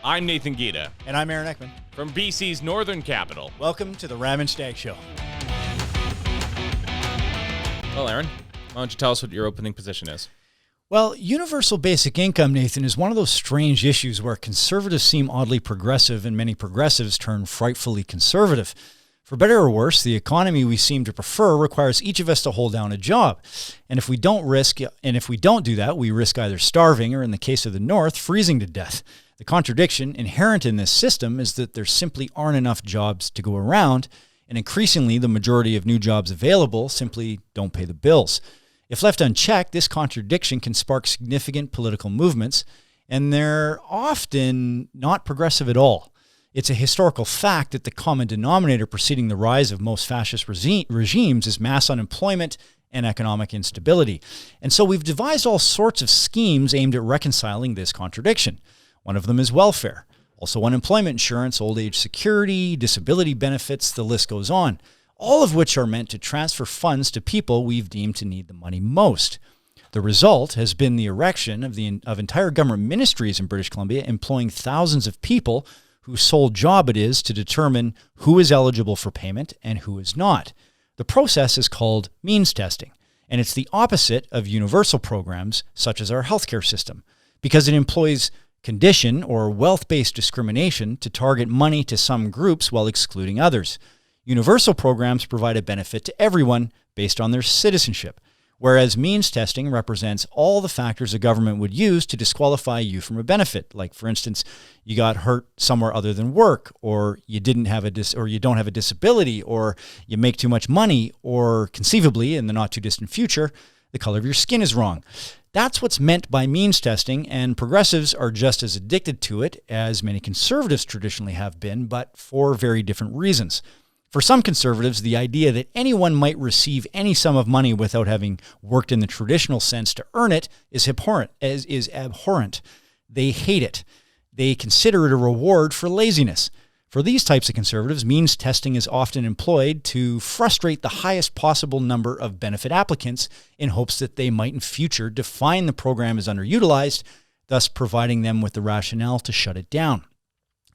I'm Nathan Gita. And I'm Aaron Ekman. From BC's northern capital. Welcome to the Ram and Stag Show. Well, Aaron, why don't you tell us what your opening position is? Well, universal basic income, Nathan, is one of those strange issues where conservatives seem oddly progressive and many progressives turn frightfully conservative. For better or worse, the economy we seem to prefer requires each of us to hold down a job. And if we don't do that, we risk either starving or, in the case of the North, freezing to death. The contradiction inherent in this system is that there simply aren't enough jobs to go around, and increasingly the majority of new jobs available simply don't pay the bills. If left unchecked, this contradiction can spark significant political movements, and they're often not progressive at all. It's a historical fact that the common denominator preceding the rise of most fascist regimes is mass unemployment and economic instability. And so we've devised all sorts of schemes aimed at reconciling this contradiction. One of them is welfare, also unemployment insurance, old age security, disability benefits, the list goes on, all of which are meant to transfer funds to people we've deemed to need the money most. The result has been the erection of entire government ministries in British Columbia, employing thousands of people whose sole job it is to determine who is eligible for payment and who is not. The process is called means testing, and it's the opposite of universal programs such as our healthcare system, because it employs condition or wealth-based discrimination to target money to some groups while excluding others. Universal programs provide a benefit to everyone based on their citizenship, whereas means testing represents all the factors a government would use to disqualify you from a benefit. Like, for instance, you got hurt somewhere other than work, or you don't have a disability, or you make too much money, or conceivably, in the not too distant future, the color of your skin is wrong. That's what's meant by means testing, and progressives are just as addicted to it as many conservatives traditionally have been, but for very different reasons. For some conservatives, the idea that anyone might receive any sum of money without having worked in the traditional sense to earn it is abhorrent. They hate it. They consider it a reward for laziness. For these types of conservatives, means testing is often employed to frustrate the highest possible number of benefit applicants in hopes that they might in future define the program as underutilized, thus providing them with the rationale to shut it down.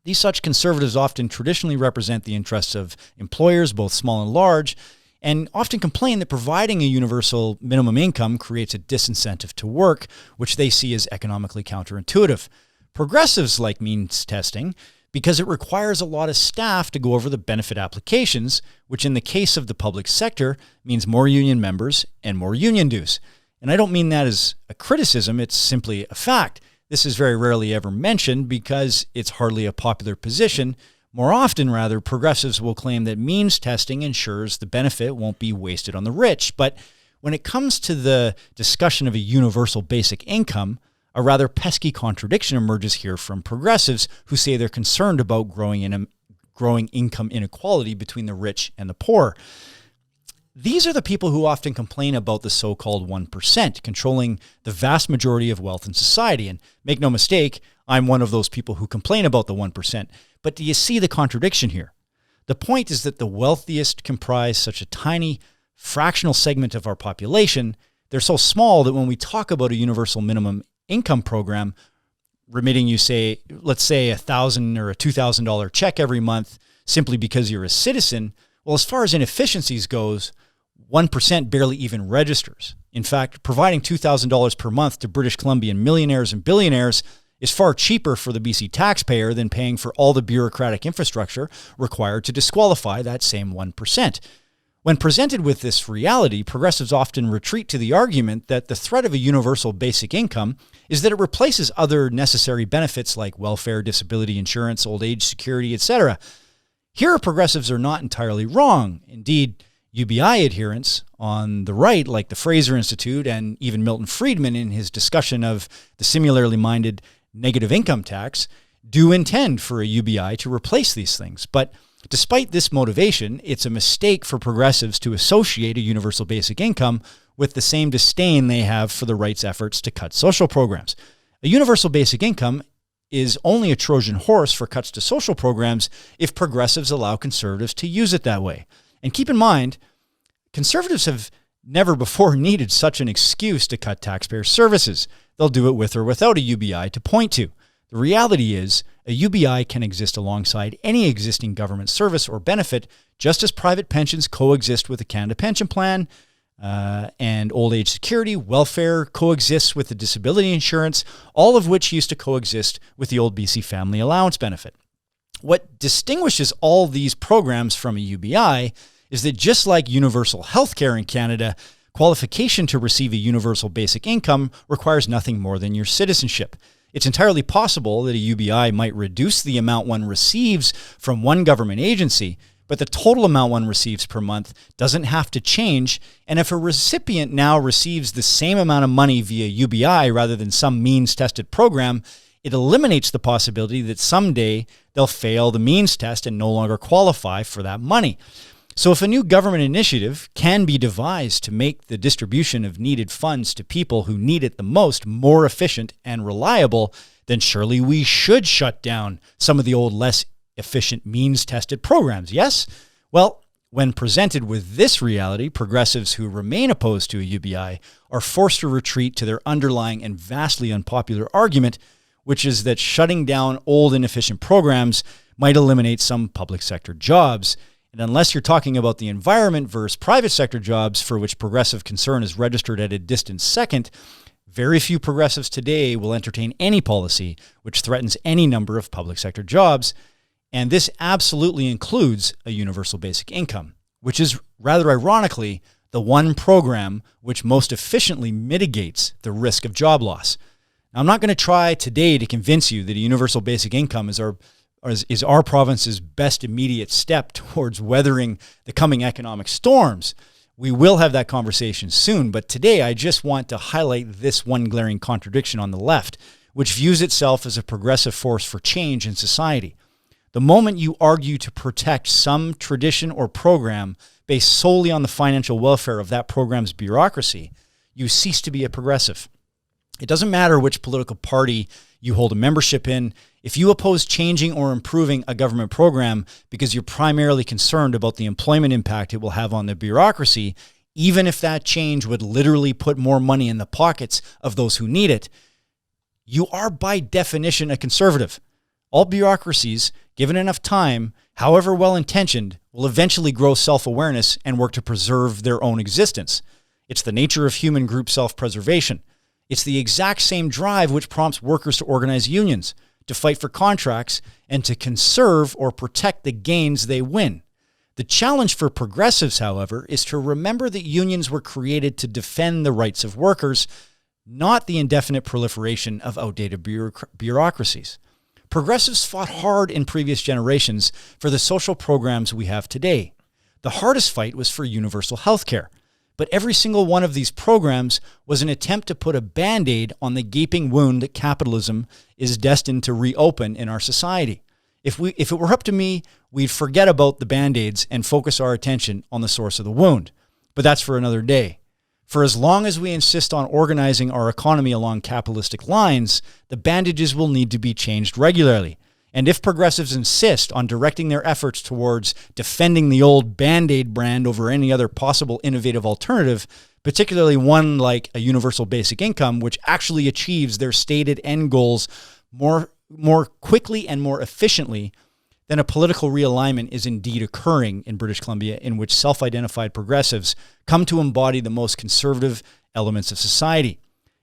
These such conservatives often traditionally represent the interests of employers, both small and large, and often complain that providing a universal minimum income creates a disincentive to work, which they see as economically counterintuitive. Progressives like means testing because it requires a lot of staff to go over the benefit applications, which in the case of the public sector means more union members and more union dues. And I don't mean that as a criticism, it's simply a fact. This is very rarely ever mentioned because it's hardly a popular position. More often, rather, progressives will claim that means testing ensures the benefit won't be wasted on the rich. But when it comes to the discussion of a universal basic income, a rather pesky contradiction emerges here from progressives who say they're concerned about growing income inequality between the rich and the poor. These are the people who often complain about the so-called 1%, controlling the vast majority of wealth in society. And make no mistake, I'm one of those people who complain about the 1%. But do you see the contradiction here? The point is that the wealthiest comprise such a tiny fractional segment of our population. They're so small that when we talk about a universal minimum income program remitting you, let's say $1,000 or a $2,000 check every month simply because you're a citizen, well, as far as inefficiencies goes, 1% barely even registers. In fact, providing $2,000 per month to British Columbian millionaires and billionaires is far cheaper for the BC taxpayer than paying for all the bureaucratic infrastructure required to disqualify that same 1%. When presented with this reality, progressives often retreat to the argument that the threat of a universal basic income is that it replaces other necessary benefits like welfare, disability insurance, old age security, etc. Here, progressives are not entirely wrong. Indeed, UBI adherents on the right, like the Fraser Institute and even Milton Friedman in his discussion of the similarly minded negative income tax, do intend for a UBI to replace these things. But despite this motivation, it's a mistake for progressives to associate a universal basic income with the same disdain they have for the right's efforts to cut social programs. A universal basic income is only a Trojan horse for cuts to social programs if progressives allow conservatives to use it that way. And keep in mind, conservatives have never before needed such an excuse to cut taxpayer services. They'll do it with or without a UBI to point to. The reality is, a UBI can exist alongside any existing government service or benefit, just as private pensions coexist with the Canada Pension Plan, and old age security, welfare coexists with the disability insurance, all of which used to coexist with the old BC Family Allowance benefit. What distinguishes all these programs from a UBI is that just like universal healthcare in Canada, qualification to receive a universal basic income requires nothing more than your citizenship. It's entirely possible that a UBI might reduce the amount one receives from one government agency, but the total amount one receives per month doesn't have to change. And if a recipient now receives the same amount of money via UBI rather than some means-tested program, it eliminates the possibility that someday they'll fail the means test and no longer qualify for that money. So if a new government initiative can be devised to make the distribution of needed funds to people who need it the most more efficient and reliable, then surely we should shut down some of the old less efficient means-tested programs, yes? Well, when presented with this reality, progressives who remain opposed to a UBI are forced to retreat to their underlying and vastly unpopular argument, which is that shutting down old inefficient programs might eliminate some public sector jobs. And unless you're talking about the environment versus private sector jobs, for which progressive concern is registered at a distant second, very few progressives today will entertain any policy which threatens any number of public sector jobs. And this absolutely includes a universal basic income, which is, rather ironically, the one program which most efficiently mitigates the risk of job loss. Now, I'm not going to try today to convince you that a universal basic income is our province's best immediate step towards weathering the coming economic storms. We will have that conversation soon, but today I just want to highlight this one glaring contradiction on the left, which views itself as a progressive force for change in society. The moment you argue to protect some tradition or program based solely on the financial welfare of that program's bureaucracy, you cease to be a progressive. It doesn't matter which political party you hold a membership in. If you oppose changing or improving a government program because you're primarily concerned about the employment impact it will have on the bureaucracy, even if that change would literally put more money in the pockets of those who need it, you are by definition a conservative. All bureaucracies, given enough time, however well-intentioned, will eventually grow self-awareness and work to preserve their own existence. It's the nature of human group self-preservation. It's the exact same drive which prompts workers to organize unions, to fight for contracts, and to conserve or protect the gains they win. The challenge for progressives, however, is to remember that unions were created to defend the rights of workers, not the indefinite proliferation of outdated bureaucracies. Progressives fought hard in previous generations for the social programs we have today. The hardest fight was for universal health care. But every single one of these programs was an attempt to put a Band-Aid on the gaping wound that capitalism is destined to reopen in our society. If it were up to me, we'd forget about the Band-Aids and focus our attention on the source of the wound. But that's for another day. For as long as we insist on organizing our economy along capitalistic lines, the bandages will need to be changed regularly. And if progressives insist on directing their efforts towards defending the old Band-Aid brand over any other possible innovative alternative, particularly one like a universal basic income, which actually achieves their stated end goals more quickly and more efficiently, then a political realignment is indeed occurring in British Columbia, in which self-identified progressives come to embody the most conservative elements of society.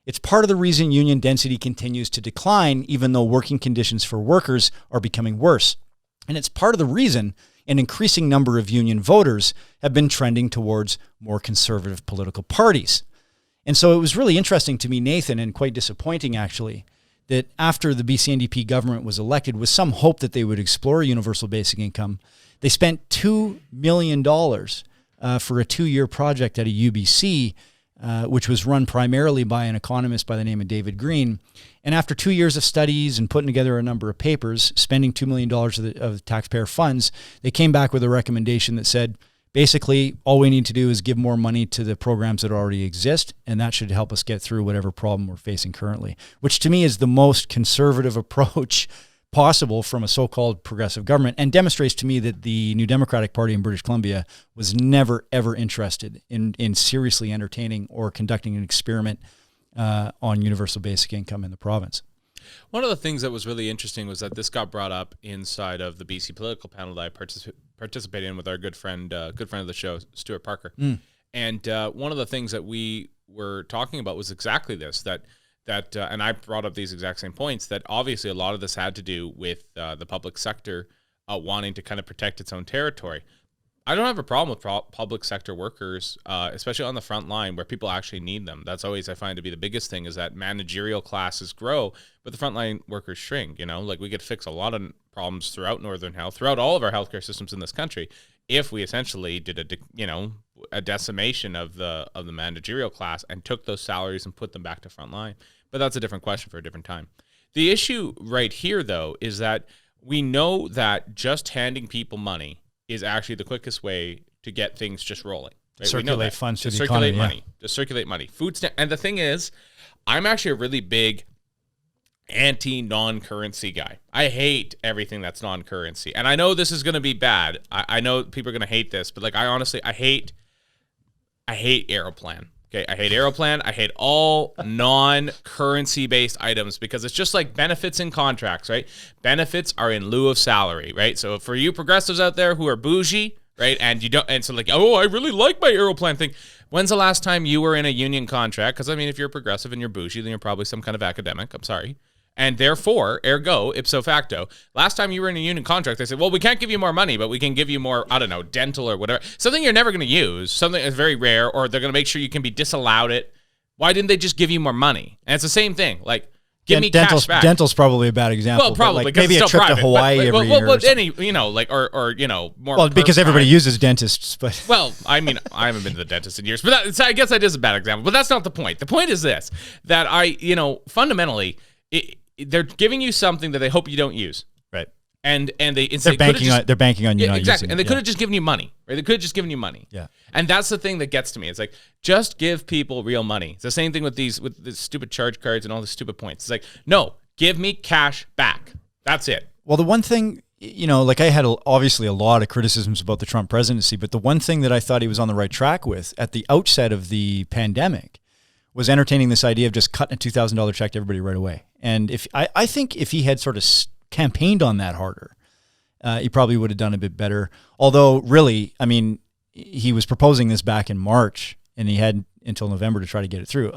It's part of the reason union density continues to decline, even though working conditions for workers are becoming worse. And it's part of the reason an increasing number of union voters have been trending towards more conservative political parties. And so it was really interesting to me, Nathan, and quite disappointing actually, that after the BCNDP government was elected with some hope that they would explore universal basic income, they spent $2 million for a 2-year project at a UBC, which was run primarily by an economist by the name of David Green. And after 2 years of studies and putting together a number of papers, spending $2 million of taxpayer funds, they came back with a recommendation that said, basically, all we need to do is give more money to the programs that already exist, and that should help us get through whatever problem we're facing currently, which to me is the most conservative approach possible from a so-called progressive government, and demonstrates to me that the New Democratic Party in British Columbia was never, ever interested in seriously entertaining or conducting an experiment on universal basic income in the province. One of the things that was really interesting was that this got brought up inside of the BC political panel that I participated in with our good friend of the show, Stuart Parker. And one of the things that we were talking about was exactly this, that and I brought up these exact same points, that obviously a lot of this had to do with the public sector wanting to kind of protect its own territory. I don't have a problem with public sector workers, especially on the front line where people actually need them. That's always, I find, to be the biggest thing, is that managerial classes grow, but the frontline workers shrink. Like, we could fix a lot of problems throughout Northern Health, throughout all of our healthcare systems in this country, if we essentially did a decimation of the managerial class and took those salaries and put them back to frontline. But that's a different question for a different time. The issue right here, though, is that we know that just handing people money is actually the quickest way to get things just rolling. Right? Circulate funds to the circulate economy, money. To circulate money. And the thing is, I'm actually a really big anti-non-currency guy. I hate everything that's non-currency. And I know this is going to be bad. I know people are going to hate this, but I hate Aeroplan. Okay, I hate Aeroplan. I hate all non-currency based items, because it's just like benefits and contracts, right? Benefits are in lieu of salary, right? So for you progressives out there who are bougie, right, and you don't, and so like, oh, I really like my Aeroplan thing. When's the last time you were in a union contract? Because I mean, if you're progressive and you're bougie, then you're probably some kind of academic. I'm sorry. And therefore, ergo, ipso facto, last time you were in a union contract, they said, well, we can't give you more money, but we can give you more, I don't know, dental or whatever. Something you're never going to use, something that's very rare, or they're going to make sure you can be disallowed it. Why didn't they just give you more money? And it's the same thing. Like, give me cash back. Dental's probably a bad example. Well, probably. Like maybe a trip to Hawaii every year. Well, any, more. Well, because everybody uses dentists, but. Well, I mean, I haven't been to the dentist in years, but I guess that is a bad example. But that's not the point. The point is this, that fundamentally, they're giving you something that they hope you don't use, right? And they're banking on you not exactly, using and they could have just given you money, right? They could have just given you money, yeah. And that's the thing that gets to me. It's like, just give people real money. It's the same thing with the stupid charge cards and all the stupid points. It's like, no, give me cash back. That's it. Well, the one thing, like I had obviously a lot of criticisms about the Trump presidency, but the one thing that I thought he was on the right track with at the outset of the pandemic was entertaining this idea of just cutting a $2,000 check to everybody right away. And I think if he had sort of campaigned on that harder, he probably would have done a bit better. Although, really, I mean, he was proposing this back in March, and he had until November to try to get it through.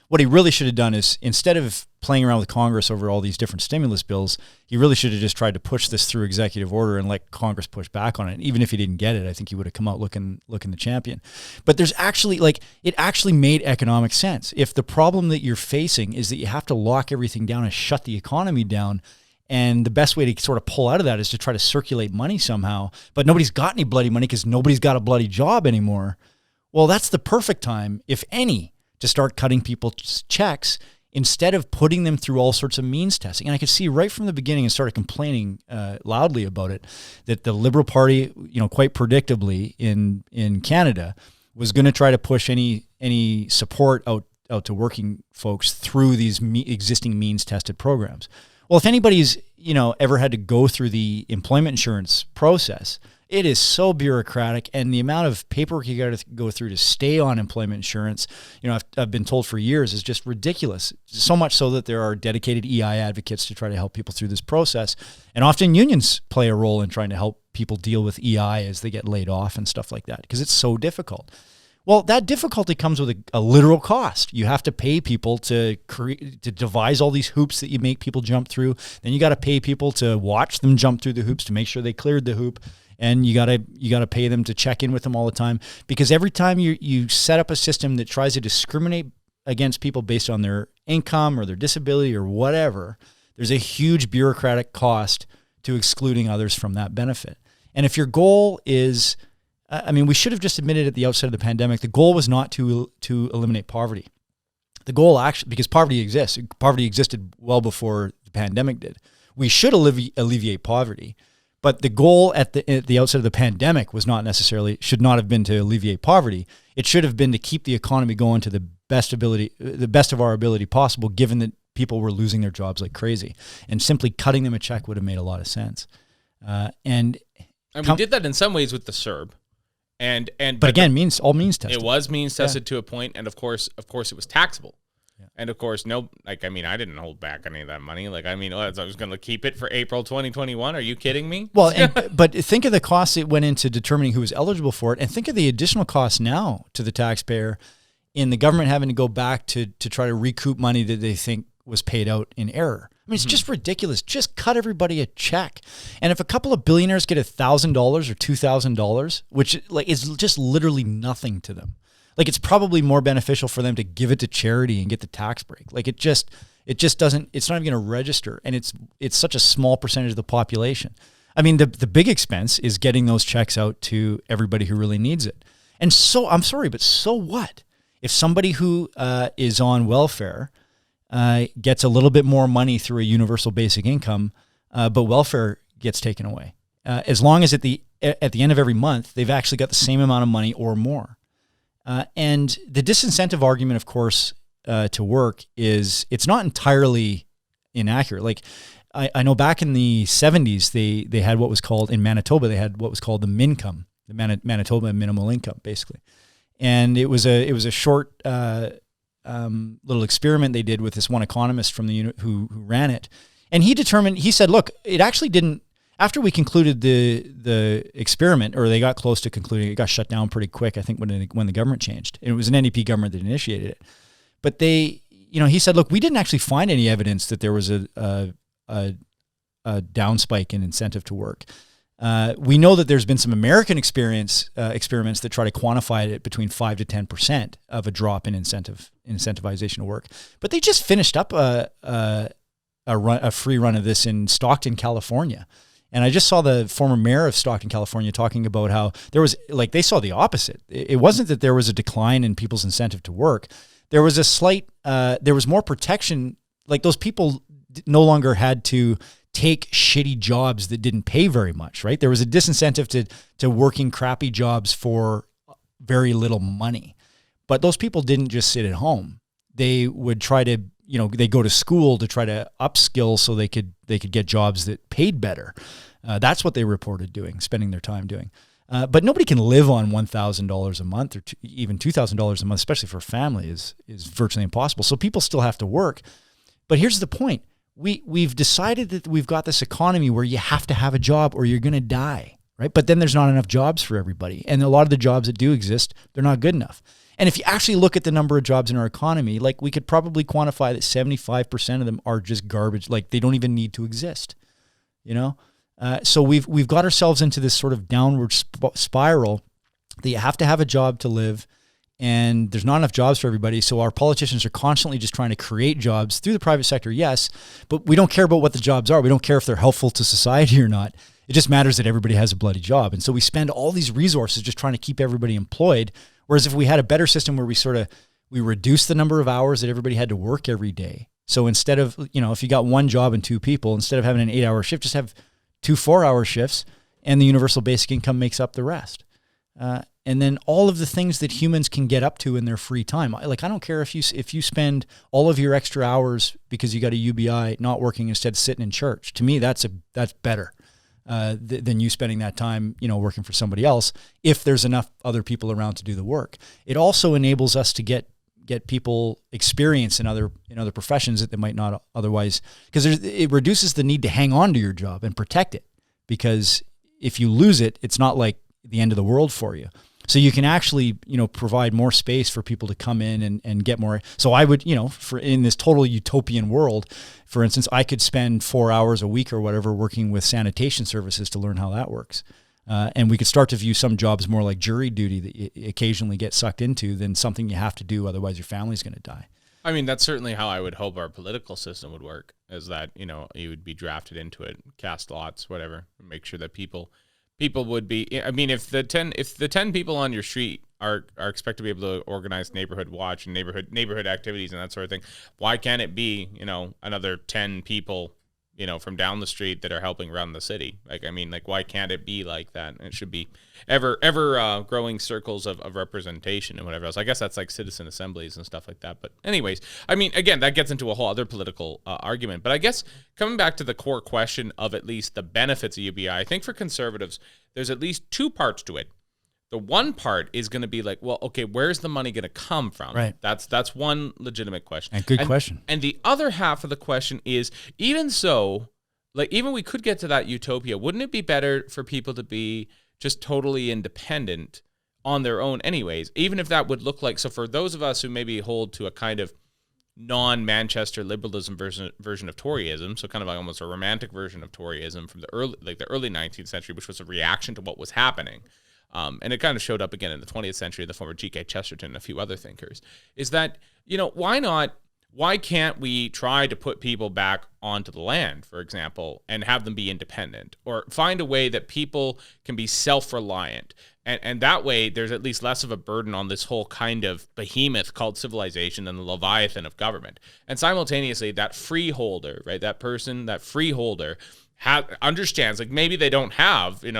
What he really should have done is, instead of playing around with Congress over all these different stimulus bills, he really should have just tried to push this through executive order and let Congress push back on it. Even if he didn't get it, I think he would have come out looking the champion. But there's actually, it actually made economic sense. If the problem that you're facing is that you have to lock everything down and shut the economy down, and the best way to sort of pull out of that is to try to circulate money somehow, but nobody's got any bloody money because nobody's got a bloody job anymore, well, that's the perfect time, if any, to start cutting people's checks instead of putting them through all sorts of means testing. And I could see right from the beginning, and started complaining loudly about it, that the Liberal Party, quite predictably in Canada, was going to try to push any support out to working folks through these existing means tested programs. Well, if anybody's ever had to go through the employment insurance process, it is so bureaucratic, and the amount of paperwork you got to go through to stay on employment insurance, I've been told for years, is just ridiculous. So much so that there are dedicated EI advocates to try to help people through this process. And often unions play a role in trying to help people deal with EI as they get laid off and stuff like that, because it's so difficult. Well, that difficulty comes with a literal cost. You have to pay people to devise all these hoops that you make people jump through. Then you got to pay people to watch them jump through the hoops to make sure they cleared the hoop. And you gotta pay them to check in with them all the time, because every time you set up a system that tries to discriminate against people based on their income or their disability or whatever, there's a huge bureaucratic cost to excluding others from that benefit. And if your goal is, we should have just admitted at the outset of the pandemic, the goal was not to eliminate poverty. The goal actually, because poverty exists, poverty existed well before the pandemic did. We should alleviate poverty. But the goal at the outset of the pandemic should not have been to alleviate poverty. It should have been to keep the economy going to the best of our ability possible, given that people were losing their jobs like crazy. And simply cutting them a check would have made a lot of sense. And we did that in some ways with the CERB. But again, all means tested. It was means tested to a point, and of course it was taxable. And of course, I didn't hold back any of that money. I was going to keep it for April 2021. Are you kidding me? Well, but think of the costs that went into determining who was eligible for it, and think of the additional costs now to the taxpayer in the government having to go back to try to recoup money that they think was paid out in error. I mean, it's just ridiculous. Just cut everybody a check. And if a couple of billionaires get $1,000 or $2,000, which is just literally nothing to them, it's probably more beneficial for them to give it to charity and get the tax break. It just doesn't, it's not even going to register. And it's such a small percentage of the population. I mean, the big expense is getting those checks out to everybody who really needs it. And so, I'm sorry, but so what? If somebody who is on welfare gets a little bit more money through a universal basic income, but welfare gets taken away. As long as at the end of every month, they've actually got the same amount of money or more. And the disincentive argument, of course, to work it's not entirely inaccurate. I know back in the 70s, they had what was called, in Manitoba, they had what was called the MINCOME, the Manitoba minimal income, basically. And it was a short little experiment they did with this one economist from the who ran it, and he said, look, it actually didn't. After we concluded the experiment, or they got close to concluding, it got shut down pretty quick. I think when the government changed, and it was an NDP government that initiated it. But he said, look, we didn't actually find any evidence that there was a down spike in incentive to work. We know that there's been some American experiments that try to quantify it between 5 to 10% of a drop in incentivization of work. But they just finished up a free run of this in Stockton, California. And I just saw the former mayor of Stockton, California, talking about how there was, they saw the opposite. It wasn't that there was a decline in people's incentive to work. There was a slight, there was more protection. Those people no longer had to take shitty jobs that didn't pay very much, right? There was a disincentive to working crappy jobs for very little money. But those people didn't just sit at home. They would try to, they go to school to try to upskill so they could get jobs that paid better. That's what they reported doing, spending their time doing. But nobody can live on $1,000 a month or even $2,000 a month, especially for a family, is virtually impossible. So people still have to work. But here's the point. We've decided that we've got this economy where you have to have a job or you're going to die, right? But then there's not enough jobs for everybody. And a lot of the jobs that do exist, they're not good enough. And if you actually look at the number of jobs in our economy, we could probably quantify that 75% of them are just garbage. They don't even need to exist, So we've got ourselves into this sort of downward spiral that you have to have a job to live. And there's not enough jobs for everybody. So our politicians are constantly just trying to create jobs through the private sector, yes, but we don't care about what the jobs are. We don't care if they're helpful to society or not. It just matters that everybody has a bloody job. And so we spend all these resources just trying to keep everybody employed. Whereas if we had a better system where we reduce the number of hours that everybody had to work every day. So instead of, if you got one job and two people, instead of having an 8-hour shift, just have 2 4-hour shifts, and the universal basic income makes up the rest. And then all of the things that humans can get up to in their free time. I don't care if you spend all of your extra hours because you got a UBI not working instead of sitting in church. To me, that's better than you spending that time, working for somebody else. If there's enough other people around to do the work, it also enables us to get people experience in other professions that they might not otherwise, because it reduces the need to hang on to your job and protect it. Because if you lose it, it's not like the end of the world for you. So you can actually, provide more space for people to come in and get more. So I would, in this total utopian world, for instance, I could spend 4 hours a week or whatever working with sanitation services to learn how that works. And we could start to view some jobs more like jury duty that you occasionally get sucked into than something you have to do, otherwise your family's going to die. I mean, that's certainly how I would hope our political system would work, is that, you would be drafted into it, cast lots, whatever, make sure that people would be. I mean, if the 10 people on your street are expected to be able to organize neighborhood watch and neighborhood activities and that sort of thing, why can't it be, another 10 people, from down the street that are helping run the city? Why can't it be like that? It should be ever growing circles of representation and whatever else. I guess that's like citizen assemblies and stuff like that. But anyways, again, that gets into a whole other political argument. But I guess coming back to the core question of at least the benefits of UBI, I think for conservatives, there's at least 2 parts to it. The one part is going to be like, well, okay, where's the money going to come from? Right. That's one legitimate question. And good question. And the other half of the question is, even so, like, even we could get to that utopia, wouldn't it be better for people to be just totally independent on their own anyways, even if that would look like, so for those of us who maybe hold to a kind of non-Manchester liberalism version of Toryism, so kind of like almost a romantic version of Toryism from the early 19th century, which was a reaction to what was happening. And it kind of showed up again in the 20th century, the former G.K. Chesterton and a few other thinkers, is that, why can't we try to put people back onto the land, for example, and have them be independent, or find a way that people can be self-reliant? And that way, there's at least less of a burden on this whole kind of behemoth called civilization and the Leviathan of government. And simultaneously, that freeholder, right, that freeholder understands, like, maybe they don't have, they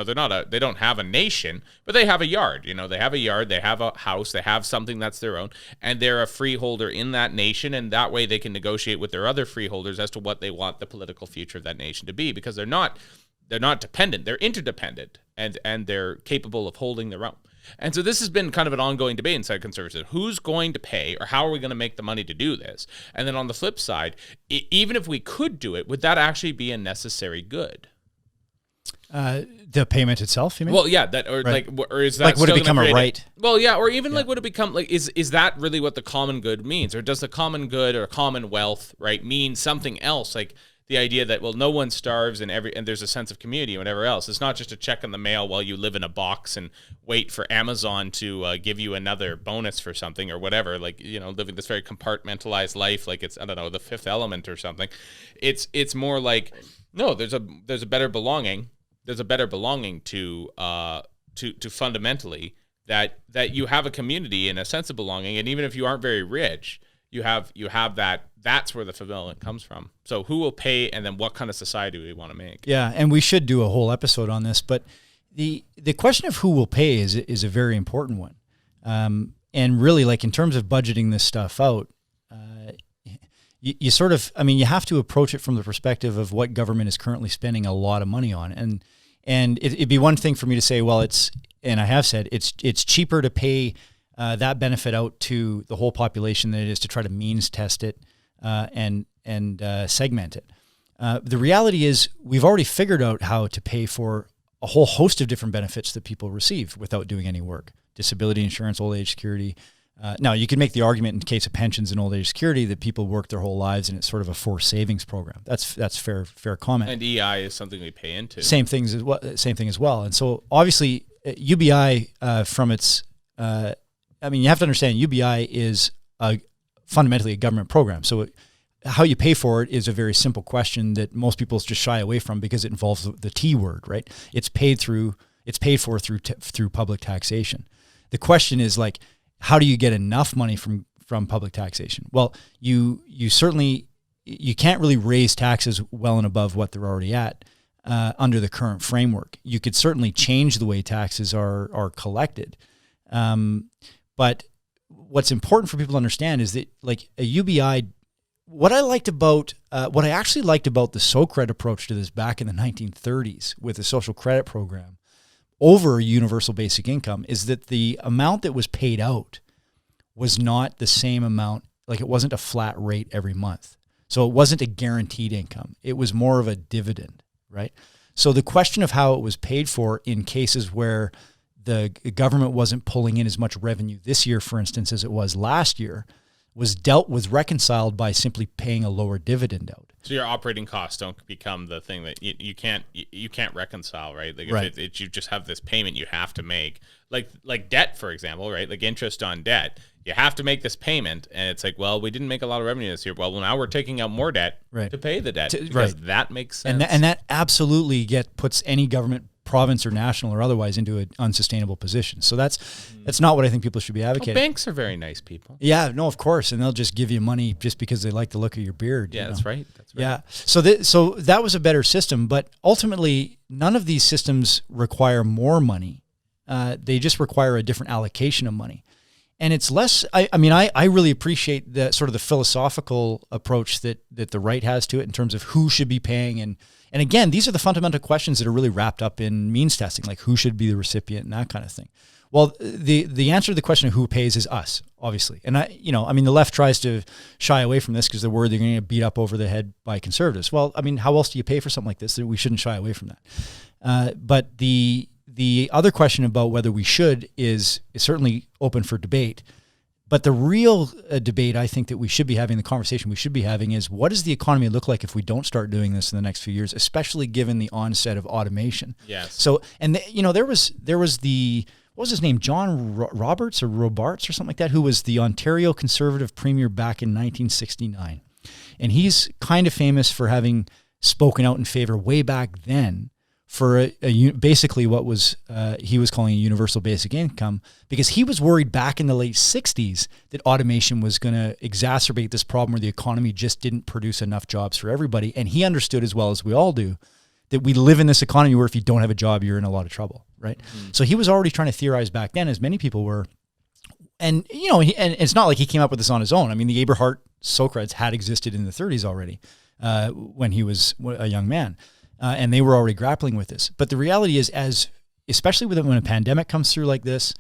don't have a nation, but they have a yard, they have a yard, they have a house, they have something that's their own, and they're a freeholder in that nation, and that way they can negotiate with their other freeholders as to what they want the political future of that nation to be, because they're not dependent, they're interdependent, and they're capable of holding their own. And so this has been kind of an ongoing debate inside conservatives. Who's going to pay, or how are we going to make the money to do this? And then on the flip side, even if we could do it, would that actually be a necessary good? The payment itself, you mean? Well, yeah, or is that like, would it become a right? Well, yeah, or even like, would it become like, is that really what the common good means, or does the common good or commonwealth, right, mean something else? Like the idea that, well, no one starves and there's a sense of community and whatever else. It's not just a check in the mail while you live in a box and wait for Amazon to give you another bonus for something or whatever, like, living this very compartmentalized life like it's, I don't know, the Fifth Element or something. It's more like, no, there's a better belonging. There's a better belonging to fundamentally that you have a community and a sense of belonging, and even if you aren't very rich, you have that. That's where the fulfillment comes from. So who will pay, and then what kind of society do we want to make? Yeah, and we should do a whole episode on this, but the question of who will pay is a very important one. And really, like, in terms of budgeting this stuff out, you sort of, you have to approach it from the perspective of what government is currently spending a lot of money on. And it'd be one thing for me to say, well, and I have said, it's cheaper to pay that benefit out to the whole population than it is to try to means test it and segment it. The reality is we've already figured out how to pay for a whole host of different benefits that people receive without doing any work. Disability insurance, old age security. Now, you can make the argument in case of pensions and old age security that people work their whole lives and it's sort of a forced savings program. That's fair comment. And EI is something we pay into. Same thing as well. And so obviously UBI from its, you have to understand UBI is fundamentally a government program. So how you pay for it is a very simple question that most people just shy away from because it involves the T word, right? It's paid for through public taxation. The question is, like, how do you get enough money from public taxation? Well, you can't really raise taxes well and above what they're already at under the current framework. You could certainly change the way taxes are collected. But what's important for people to understand is that, like, a UBI, what I actually liked about the SOCRED approach to this back in the 1930s with the social credit program over universal basic income is that the amount that was paid out was not the same amount. Like, it wasn't a flat rate every month. So it wasn't a guaranteed income. It was more of a dividend, right? So the question of how it was paid for in cases where the government wasn't pulling in as much revenue this year, for instance, as it was last year, was reconciled by simply paying a lower dividend out. So your operating costs don't become the thing that you can't reconcile, right? Like, right. If you just have this payment you have to make, like debt, for example, right? Like interest on debt, you have to make this payment, and it's like, well, we didn't make a lot of revenue this year. Well, now we're taking out more debt to pay the debt because that makes sense. And that absolutely puts any government, province or national or otherwise, into an unsustainable position. So that's not what I think people should be advocating. Well, banks are very nice people. Yeah, no, of course, and they'll just give you money just because they like the look of your beard. Yeah, that's right. Yeah, so that was a better system, but ultimately, none of these systems require more money. They just require a different allocation of money. And it's less, I mean, I really appreciate the sort of the philosophical approach that the right has to it in terms of who should be paying. And again, these are the fundamental questions that are really wrapped up in means testing, like who should be the recipient and that kind of thing. Well, the answer to the question of who pays is us, obviously. And the left tries to shy away from this because they're worried they're going to get beat up over the head by conservatives. Well, I mean, how else do you pay for something like this? We shouldn't shy away from that. But the other question about whether we should is certainly open for debate. But the real debate I think that we should be having, the conversation we should be having, is what does the economy look like if we don't start doing this in the next few years, especially given the onset of automation. Yes. So, there was what was his name? John Roberts or Robarts or something like that, who was the Ontario Conservative Premier back in 1969. And he's kind of famous for having spoken out in favor way back then for basically what was he was calling a universal basic income, because he was worried back in the late 60s that automation was going to exacerbate this problem where the economy just didn't produce enough jobs for everybody. And he understood, as well as we all do, that we live in this economy where if you don't have a job, you're in a lot of trouble, right? Mm-hmm. So he was already trying to theorize back then, as many people were. And, and it's not like he came up with this on his own. I mean, the Eberhard Socrates had existed in the 30s already when he was a young man. And they were already grappling with this. But the reality is, especially when a pandemic comes through like this,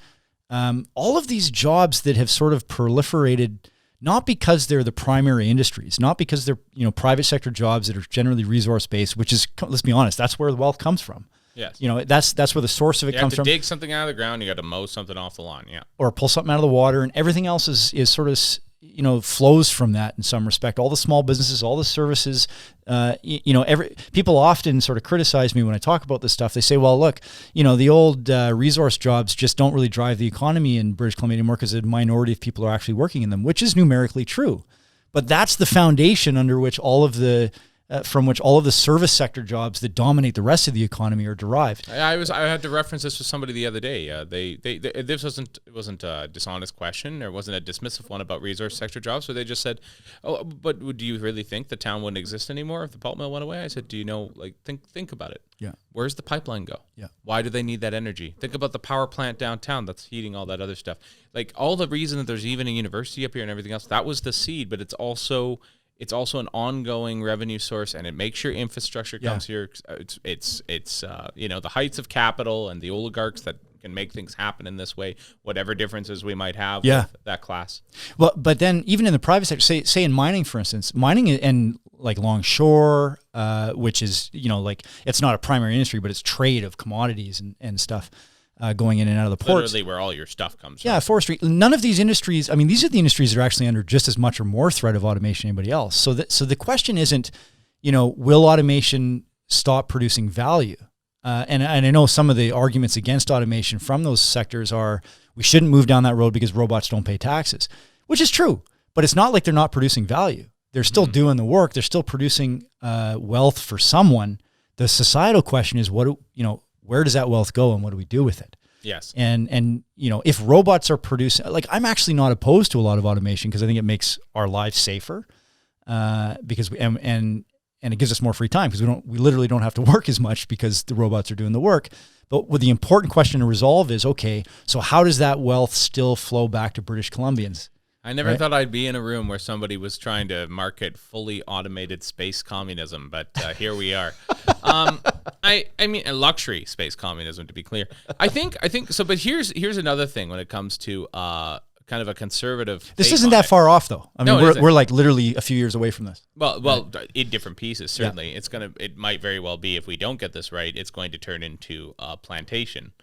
all of these jobs that have sort of proliferated, not because they're the primary industries, not because they're private sector jobs that are generally resource based, which is, let's be honest, that's where the wealth comes from. Yes. That's where the source of it comes from. You have to dig something out of the ground. You got to mow something off the lawn. Yeah. Or pull something out of the water, and everything else is sort of flows from that in some respect. All the small businesses, all the services, people often sort of criticize me when I talk about this stuff. They say, well, look, the old resource jobs just don't really drive the economy in British Columbia anymore because a minority of people are actually working in them, which is numerically true. But that's the foundation under which from which all of the service sector jobs that dominate the rest of the economy are derived. I had to reference this with somebody the other day. This wasn't a dishonest question, or wasn't a dismissive one about resource sector jobs. So they just said, "Oh, but do you really think the town wouldn't exist anymore if the pulp mill went away?" I said, "Do you know? Think about it. Yeah. Where's the pipeline go? Yeah. Why do they need that energy? Think about the power plant downtown that's heating all that other stuff. Like all the reason that there's even a university up here and everything else. That was the seed, but it's also an ongoing revenue source, and it makes sure infrastructure comes here. It's the heights of capital and the oligarchs that can make things happen in this way, whatever differences we might have with that class. Well, but then even in the private sector, say in mining, for instance, mining and like longshore, which is, it's not a primary industry, but it's trade of commodities and stuff. Going in and out of the ports. Literally where all your stuff comes from. Yeah, forestry. None of these industries, these are the industries that are actually under just as much or more threat of automation than anybody else. So the question isn't, will automation stop producing value? And I know some of the arguments against automation from those sectors are, we shouldn't move down that road because robots don't pay taxes, which is true. But it's not like they're not producing value. They're still doing the work. They're still producing wealth for someone. The societal question is, where does that wealth go and what do we do with it? Yes. And if robots are producing, I'm actually not opposed to a lot of automation because I think it makes our lives safer, because and it gives us more free time because we literally don't have to work as much because the robots are doing the work. But what the important question to resolve is, okay, so how does that wealth still flow back to British Columbians? I never thought I'd be in a room where somebody was trying to market fully automated space communism, but here we are. I mean, luxury space communism, to be clear. I think so. But here's another thing when it comes to kind of a conservative. This isn't that far off, though. We're like literally a few years away from this. Well, in different pieces, certainly. Yeah. It might very well be, if we don't get this right, it's going to turn into a plantation.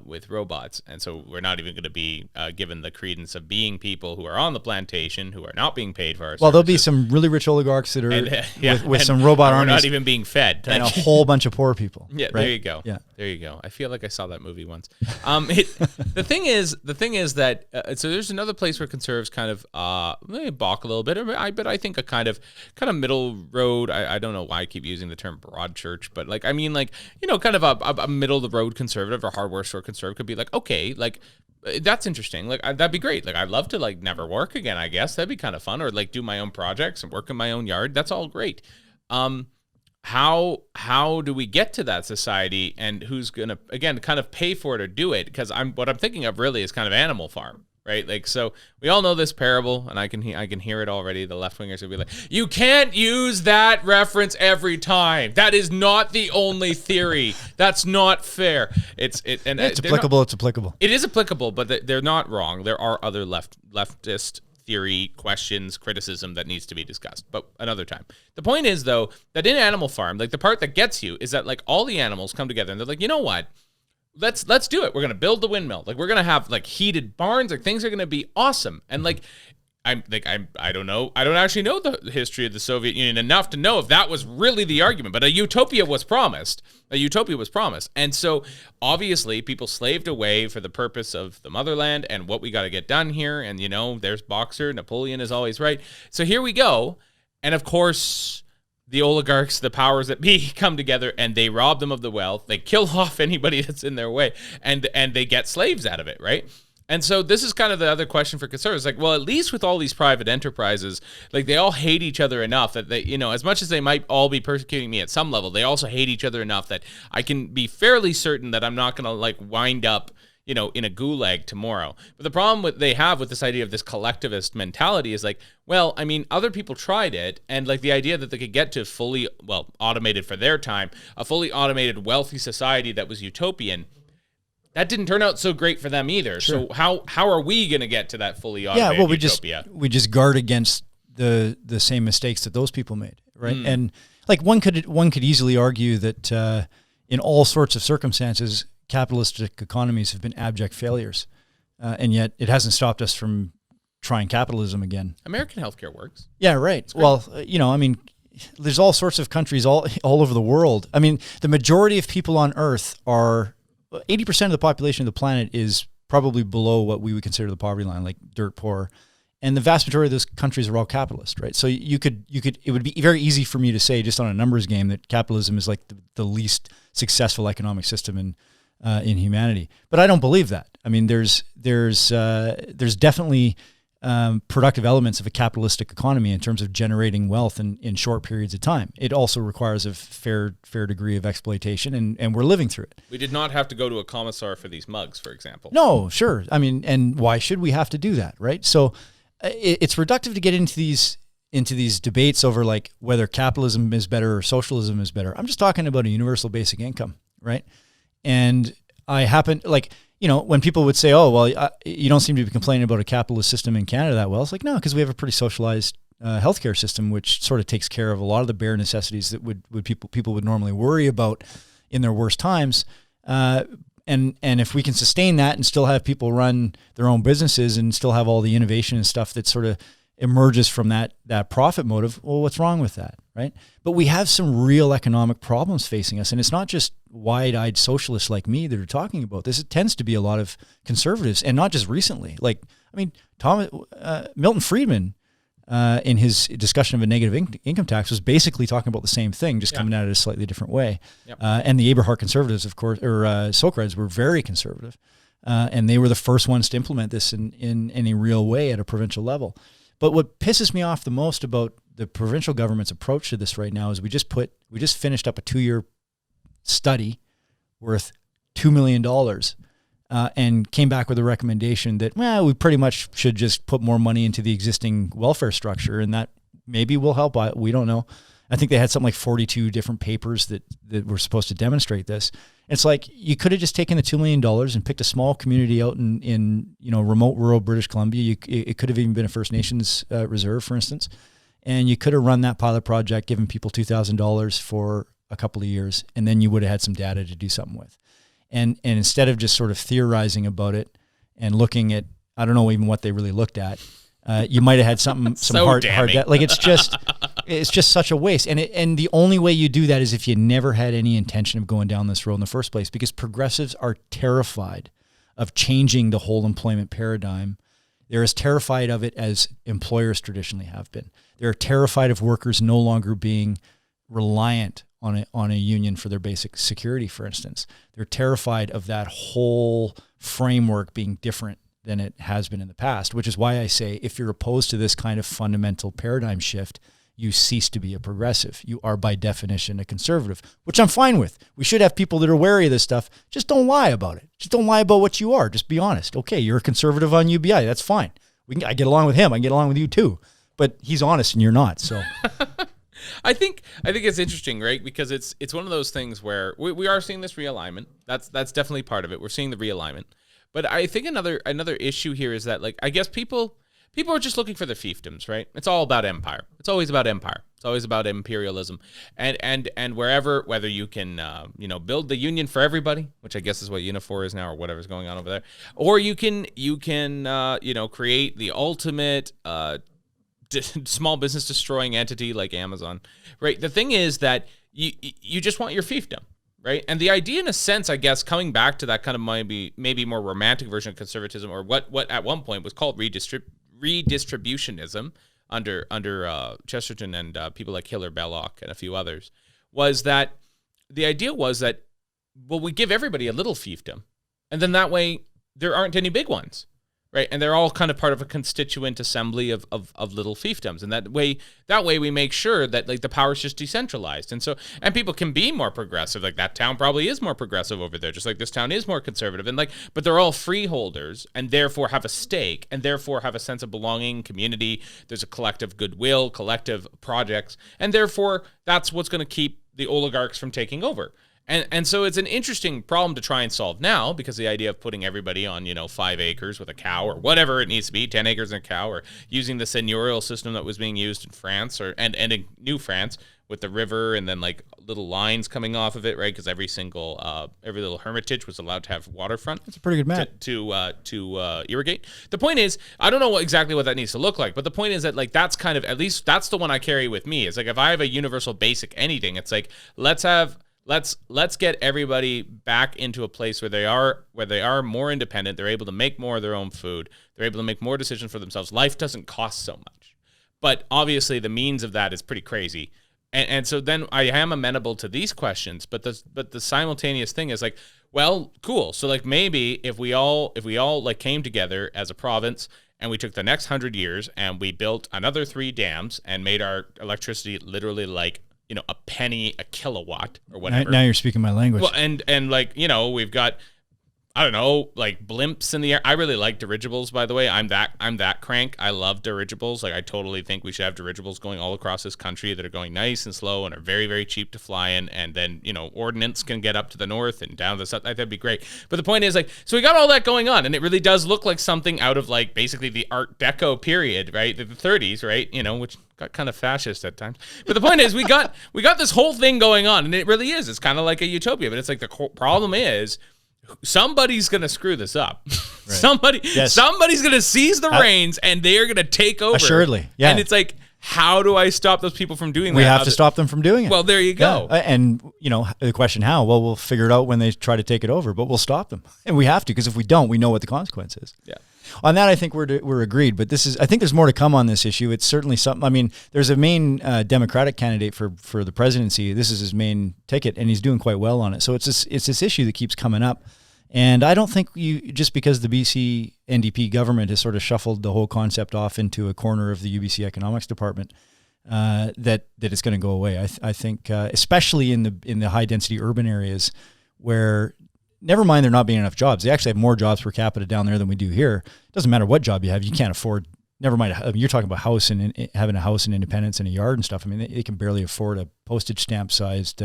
With robots, and so we're not even going to be given the credence of being people who are on the plantation who are not being paid for our services. There'll be some really rich oligarchs that are with some robot armies, not even being fed, and a whole bunch of poor people. Yeah, right? There you go. Yeah, there you go. I feel like I saw that movie once. The thing is that so there's another place where conservatives kind of balk a little bit, but I think a kind of middle road. I don't know why I keep using the term broad church, but kind of a middle of the road conservative or hardware store conservative could be like, okay, that's interesting. That'd be great. I'd love to never work again, I guess. That'd be kind of fun. Or do my own projects and work in my own yard. That's all great. How do we get to that society, and who's going to, again, kind of pay for it or do it? Because what I'm thinking of really is kind of Animal Farm. right? Like, so we all know this parable, and I can hear it already. The left wingers will be like, "You can't use that reference every time. That is not the only theory. That's not fair." It's applicable. It's applicable. It is applicable, but they're not wrong. There are other leftist theory, questions, criticism that needs to be discussed, but another time. The point is, though, that in Animal Farm, like, the part that gets you is that, like, all the animals come together and they're like, you know what? Let's do it. We're gonna build the windmill. Like, we're gonna have, like, heated barns. Like, things are gonna be awesome. And, like, I don't know. I don't actually know the history of the Soviet Union enough to know if that was really the argument. But a utopia was promised. And so obviously people slaved away for the purpose of the motherland and what we got to get done here. And, you know, there's Boxer. Napoleon is always right. So here we go. And of course, the oligarchs, the powers that be, come together and they rob them of the wealth. They kill off anybody that's in their way, and they get slaves out of it, right? And so this is kind of the other question for conservatives. Like, well, at least with all these private enterprises, like, they all hate each other enough that they, you know, as much as they might all be persecuting me at some level, they also hate each other enough that I can be fairly certain that I'm not going to, like, wind up, you know, in a gulag tomorrow. But the problem they have with this idea of this collectivist mentality is, like, well, I mean, other people tried it, and, like, the idea that they could get to fully, well, automated for their time, a fully automated, wealthy society that was utopian, that didn't turn out so great for them either. Sure. So how are we going to get to that fully automated utopia? we just guard against the same mistakes that those people made, right? And, like, one could easily argue that in all sorts of circumstances, capitalistic economies have been abject failures, and yet it hasn't stopped us from trying capitalism again. American healthcare works. Yeah, right. Well, you know, I mean, there's all sorts of countries all over the world. I mean, the majority of people on Earth are 80% of the population of the planet is probably below what we would consider the poverty line, like dirt poor. And the vast majority of those countries are all capitalist, right? So you could, it would be very easy for me to say, just on a numbers game, that capitalism is like the least successful economic system in humanity. But I don't believe that. I mean, there's definitely productive elements of a capitalistic economy in terms of generating wealth in short periods of time. It also requires a fair degree of exploitation, and we're living through it. We did not have to go to a commissar for these mugs, for example. No, sure. I mean, and why should we have to do that, right? So it's reductive to get into these debates over, like, whether capitalism is better or socialism is better. I'm just talking about a universal basic income, right? And I happen, like, you know, when people would say, "Oh, well, you don't seem to be complaining about a capitalist system in Canada that well," it's like, no, because we have a pretty socialized healthcare system, which sort of takes care of a lot of the bare necessities that people would normally worry about in their worst times. And if we can sustain that and still have people run their own businesses and still have all the innovation and stuff that sort of emerges from that profit motive, well, what's wrong with that, right? But we have some real economic problems facing us, and it's not just wide-eyed socialists like me that are talking about this. It tends to be a lot of conservatives, and not just recently. Like, I mean, Milton Friedman, in his discussion of a negative income tax, was basically talking about the same thing, just coming at it a slightly different way. Yep. And the Eberhard conservatives, of course, or Sokrates, were very conservative, and they were the first ones to implement this in any real way at a provincial level. But what pisses me off the most about the provincial government's approach to this right now is we just finished up a 2-year study worth $2 million and came back with a recommendation that, well, we pretty much should just put more money into the existing welfare structure, and that maybe will help. We don't know. I think they had something like 42 different papers that were supposed to demonstrate this. It's like, you could have just taken the $2 million and picked a small community out in remote rural British Columbia. It could have even been a First Nations reserve, for instance. And you could have run that pilot project, given people $2,000 for a couple of years, and then you would have had some data to do something with. And instead of just sort of theorizing about it and looking at, I don't know even what they really looked at, you might have had some so hard data. Like, it's just such a waste. And the only way you do that is if you never had any intention of going down this road in the first place, because progressives are terrified of changing the whole employment paradigm. They're as terrified of it as employers traditionally have been. They're terrified of workers no longer being reliant on a union for their basic security, for instance. They're terrified of that whole framework being different than it has been in the past, which is why I say, if you're opposed to this kind of fundamental paradigm shift, you cease to be a progressive. You are by definition a conservative, which I'm fine with. We should have people that are wary of this stuff. Just don't lie about it. Just don't lie about what you are. Just be honest. Okay, you're a conservative on UBI. That's fine. I get along with him. I get along with you too. But he's honest and you're not. So I think it's interesting, right? Because it's one of those things where we are seeing this realignment. That's definitely part of it. We're seeing the realignment. But I think another issue here is that, like, I guess people are just looking for the fiefdoms, right? It's all about empire. It's always about empire. It's always about imperialism. And whether you can build the union for everybody, which I guess is what Unifor is now, or whatever's going on over there, or you can create the ultimate small business destroying entity like Amazon, right? The thing is that you just want your fiefdom, right? And the idea, in a sense, I guess, coming back to that kind of maybe more romantic version of conservatism, or what at one point was called redistributionism under Chesterton and people like Hilaire Belloc and a few others, was that the idea was that, well, we give everybody a little fiefdom, and then that way there aren't any big ones. Right, and they're all kind of part of a constituent assembly of little fiefdoms, and that way we make sure that, like, the power is just decentralized, and people can be more progressive. Like, that town probably is more progressive over there, just like this town is more conservative, and but they're all freeholders, and therefore have a stake, and therefore have a sense of belonging, community. There's a collective goodwill, collective projects, and therefore that's what's going to keep the oligarchs from taking over. And so it's an interesting problem to try and solve now, because the idea of putting everybody on, 5 acres with a cow, or whatever it needs to be, 10 acres and a cow, or using the seigneurial system that was being used in France, and in New France, with the river and then, like, little lines coming off of it, right? Because every little hermitage was allowed to have waterfront. That's a pretty good map to irrigate. The point is, I don't know exactly what that needs to look like, but the point is that, like, that's kind of, at least that's the one I carry with me. It's like, if I have a universal basic anything, it's like, let's get everybody back into a place where they are more independent. They're able to make more of their own food. They're able to make more decisions for themselves. Life doesn't cost so much. But obviously the means of that is pretty crazy. And so then I am amenable to these questions, but the simultaneous thing is, like, well, cool. So, like, maybe if we all like came together as a province, and we took the next 100 years and we built another 3 dams and made our electricity literally, like, a penny a kilowatt or whatever. Now you're speaking my language. Well, and like, we've got, I don't know, like, blimps in the air. I really like dirigibles, by the way. I'm that crank. I love dirigibles. Like, I totally think we should have dirigibles going all across this country that are going nice and slow and are very, very cheap to fly in. And then, ordnance can get up to the north and down to the south. That'd be great. But the point is, like, so we got all that going on, and it really does look like something out of, like, basically the Art Deco period, right? The 30s, right? Which got kind of fascist at times. But the point is, we got this whole thing going on, and it really is. It's kind of like a utopia, but it's like the problem is, somebody's going to screw this up. Right. Somebody's going to seize the reins, and they're going to take over. Assuredly. Yeah. And it's like, how do I stop those people from doing that? We have to stop them from doing it. Well, there you go. Yeah. And, the question how? Well, we'll figure it out when they try to take it over, but we'll stop them. And we have to, because if we don't, we know what the consequence is. Yeah. On that, I think we're agreed, but I think there's more to come on this issue. It's certainly something. I mean, there's a main Democratic candidate for the presidency. This is his main ticket, and he's doing quite well on it. So it's this issue that keeps coming up. And I don't think just because the BCNDP government has sort of shuffled the whole concept off into a corner of the UBC Economics Department, that it's going to go away. I think, especially in the high density urban areas, where, never mind there not being enough jobs, they actually have more jobs per capita down there than we do here. It doesn't matter what job you have, you can't afford. Never mind, you're talking about having a house in Independence and a yard and stuff. I mean, they can barely afford a postage stamp sized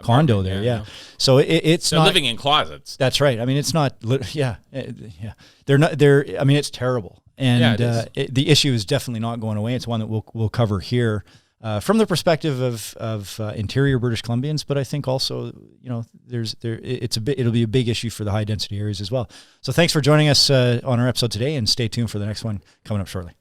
condo there. Yeah. So it's they're living in closets. That's right. I mean, it's not. Yeah. They're not. I mean, it's terrible. And the issue is definitely not going away. It's one that we'll cover here from the perspective of interior British Columbians, but I think also it'll be a big issue for the high density areas as well. So thanks for joining us on our episode today, and stay tuned for the next one coming up shortly.